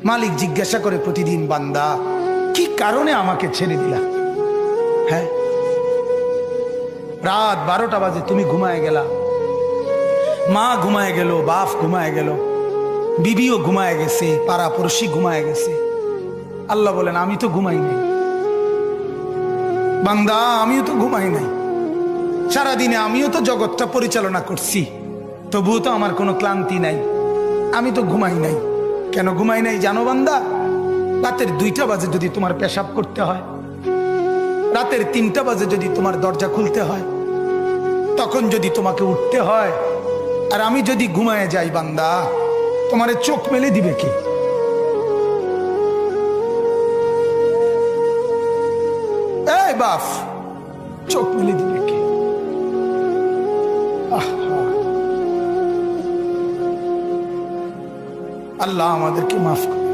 মালিক জিজ্ঞাসা করে প্রতিদিন, বান্দা কি কারণে আমাকে ছেড়ে দিলা? হ্যাঁ, রাত 12টা বাজে তুমি ঘুমায় গেলা, মা ঘুমায় গেল, বাপ ঘুমায় গেল, বিবিও ঘুমায় গেছে, পাড়া পড়শি ঘুমায় গেছে। আল্লাহ বলেন আমি তো ঘুমাই নাই বান্দা, আমিও তো ঘুমাই নাই। সারাদিনে আমিও তো জগৎটা পরিচালনা করছি, তবুও তো আমার কোনো ক্লান্তি নাই, আমি তো ঘুমাই নাই। কেন ঘুমাই নাই জানো বান্দা? রাতের 2টা বাজে যদি তোমার পেশাব করতে হয়, রাতের 3টা বাজে যদি তোমার দরজা খুলতে হয়, তখন যদি তোমাকে উঠতে হয়, আর আমি যদি ঘুমায় যাই বান্দা, তোমারে চোখ মেলে দিবে কে? এই বাপ, চোখ মেলে দিবে কে? আল্লাহ আমাদেরকে মাফ করুন।